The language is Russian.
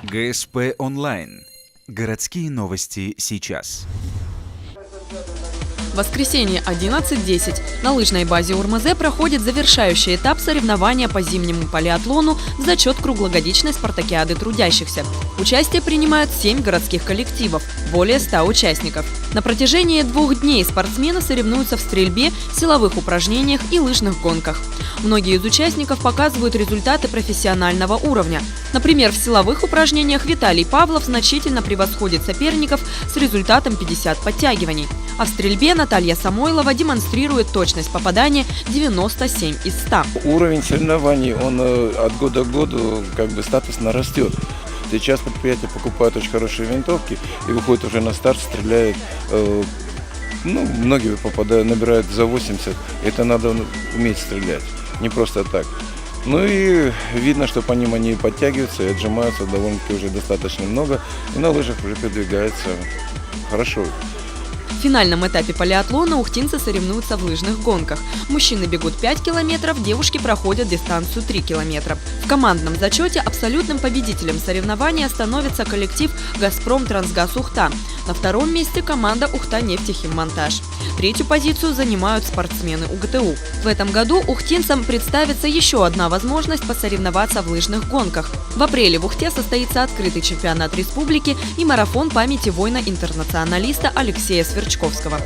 ГСП онлайн. Городские новости сейчас. В воскресенье 11:10 на лыжной базе УРМЗ проходит завершающий этап соревнования по зимнему полиатлону в зачет круглогодичной спартакиады трудящихся. Участие принимают 7 городских коллективов, более 100 участников. На протяжении 2 дней спортсмены соревнуются в стрельбе, силовых упражнениях и лыжных гонках. Многие из участников показывают результаты профессионального уровня. Например, в силовых упражнениях Виталий Павлов значительно превосходит соперников с результатом 50 подтягиваний. А в стрельбе Наталья Самойлова демонстрирует точность попадания 97 из 100. Уровень соревнований, он от года к году статусно растет. Сейчас предприятия покупают очень хорошие винтовки и выходят уже на старт, стреляют. Многие попадают, набирают за 80. Это надо уметь стрелять, не просто так. И видно, что по ним они подтягиваются и отжимаются довольно-таки уже достаточно много. И на лыжах уже передвигаются хорошо. В финальном этапе полиатлона ухтинцы соревнуются в лыжных гонках. Мужчины бегут 5 километров, девушки проходят дистанцию 3 километра. В командном зачете абсолютным победителем соревнования становится коллектив «Газпром Трансгаз Ухта». На втором месте команда «Ухта-Нефтехиммонтаж». Третью позицию занимают спортсмены УГТУ. В этом году ухтинцам представится еще одна возможность посоревноваться в лыжных гонках. В апреле в Ухте состоится открытый чемпионат республики и марафон памяти воина-интернационалиста Алексея Сверчковского.